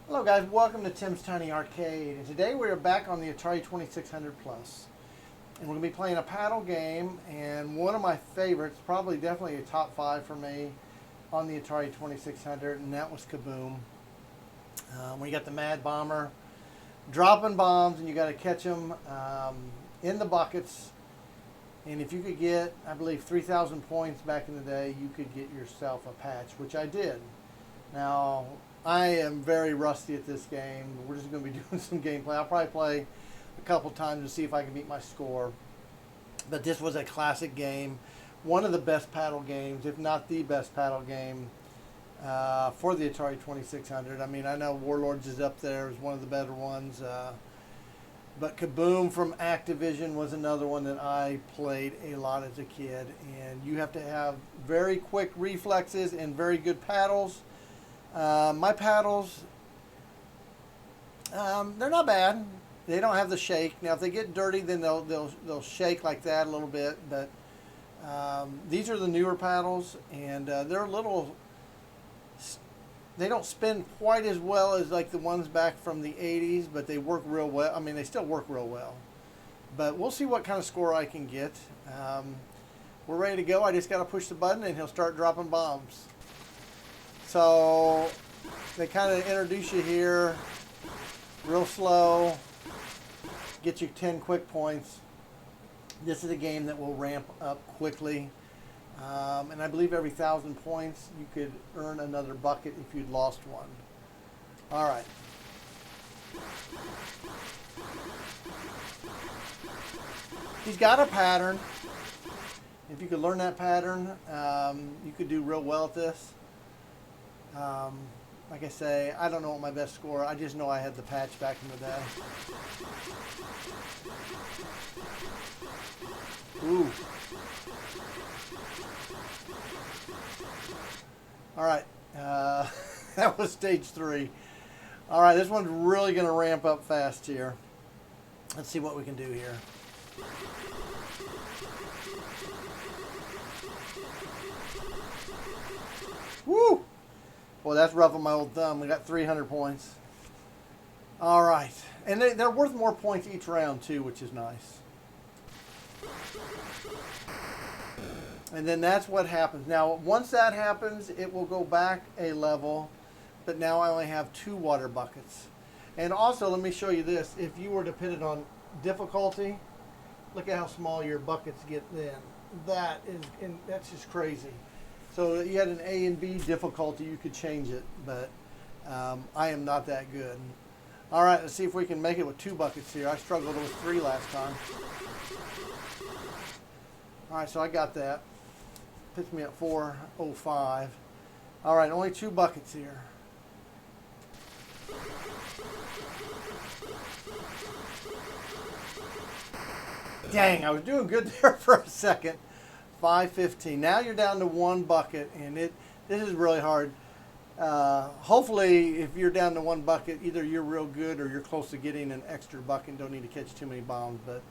Hello guys, welcome to Tim's Tiny Arcade, and today we are back on the Atari 2600 Plus. And we're going to be playing a paddle game, and one of my favorites, probably definitely a top 5 for me on the Atari 2600, and that was KABOOM. Where you got the Mad Bomber dropping bombs, and you got to catch them in the buckets. And if you could get, I believe, 3,000 points back in the day, you could get yourself a patch, which I did. Now, I am very rusty at this game. We're just going to be doing some gameplay. I'll probably play a couple times to see if I can beat my score. But this was a classic game. One of the best paddle games, if not the best paddle game for the Atari 2600. I mean, I know Warlords is up there as one of the better ones. But KABOOM from Activision was another one that I played a lot as a kid. And you have to have very quick reflexes and very good paddles. My paddles, they're not bad. They don't have the shake. Now, if they get dirty, then they'll shake like that a little bit. But these are the newer paddles, and they're a little. They don't spin quite as well as like the ones back from the 80s, but they work real well. I mean, they still work real well. But we'll see what kind of score I can get. We're ready to go. I just got to push the button, and he'll start dropping bombs. So they kind of introduce you here real slow, get you 10 quick points. This is a game that will ramp up quickly. And I believe every 1,000 points you could earn another bucket if you'd lost one. All right. He's got a pattern. If you could learn that pattern, you could do real well at this. Like I say, I don't know what my best score. I just know I had the patch back in the day. Ooh. All right. That was stage 3. All right, this one's really going to ramp up fast here. Let's see what we can do here. Woo! Boy, that's rough on my old thumb. We got 300 points. All right. And they're worth more points each round, too, which is nice. And then that's what happens. Now, once that happens, it will go back a level. But now I only have 2 water buckets. And also, let me show you this. If you were to put it on difficulty, look at how small your buckets get then. That's just crazy. So you had an A and B difficulty, you could change it, but I am not that good. All right, let's see if we can make it with 2 buckets here. I struggled with 3 last time. All right, so I got that. Puts me at 405. All right, only 2 buckets here. Dang, I was doing good there for a second. 515. Now you're down to 1 bucket, and this is really hard. Hopefully, if you're down to 1 bucket, either you're real good or you're close to getting an extra bucket and don't need to catch too many bombs. But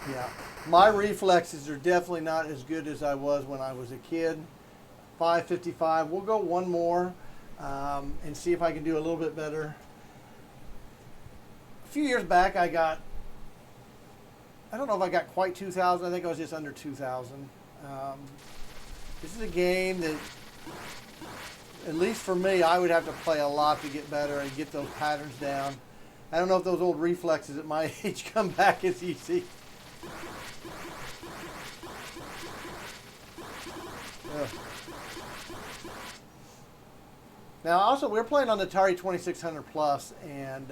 yeah, my reflexes are definitely not as good as I was when I was a kid. 555. We'll go 1 more and see if I can do a little bit better. A few years back, I don't know if I got quite 2,000. I think I was just under 2,000. This is a game that, at least for me, I would have to play a lot to get better and get those patterns down. I don't know if those old reflexes at my age come back as easy. Ugh. Now, also, we're playing on the Atari 2600 Plus, and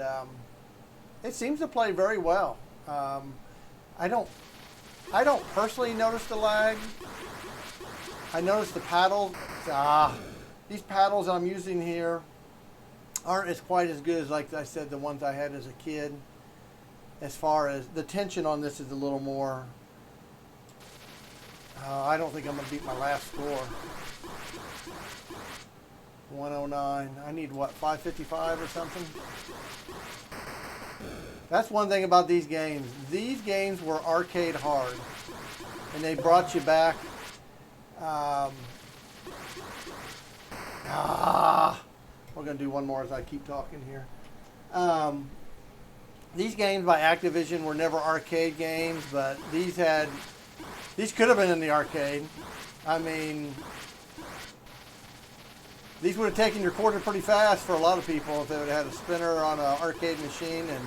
it seems to play very well. I don't personally notice the lag. I notice the paddles. These paddles I'm using here aren't as quite as good as, like I said, the ones I had as a kid. As far as the tension on this is a little more. I don't think I'm going to beat my last score. 109. I need what, 555 or something? That's one thing about these games. These games were arcade hard, and they brought you back. going to do one more as I keep talking here. These games by Activision were never arcade games, but these could have been in the arcade. I mean, these would have taken your quarter pretty fast for a lot of people if they would have had a spinner on an arcade machine. And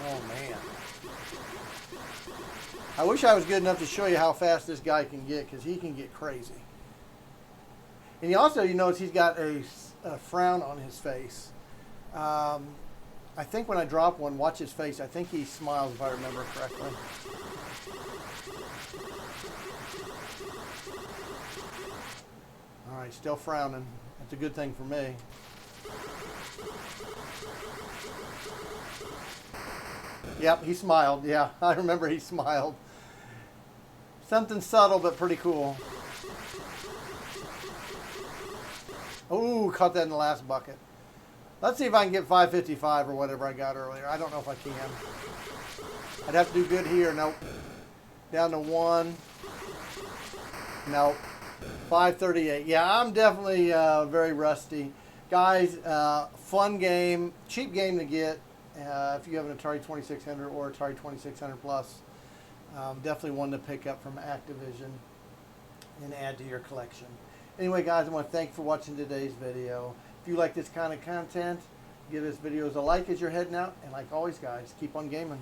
oh man, I wish I was good enough to show you how fast this guy can get, because he can get crazy. And he also, you notice he's got a frown on his face. I think when I drop one, watch his face. I think he smiles, if I remember correctly. All right, still frowning. That's a good thing for me. Yep, he smiled. Yeah, I remember he smiled. Something subtle, but pretty cool. Ooh, caught that in the last bucket. Let's see if I can get 555 or whatever I got earlier. I don't know if I can. I'd have to do good here. Nope. Down to 1. Nope. 538. Yeah, I'm definitely very rusty. Guys, fun game. Cheap game to get if you have an Atari 2600 or Atari 2600 Plus. Definitely one to pick up from Activision and add to your collection. Anyway, guys, I want to thank you for watching today's video. If you like this kind of content, give this video a like as you're heading out. And like always, guys, keep on gaming.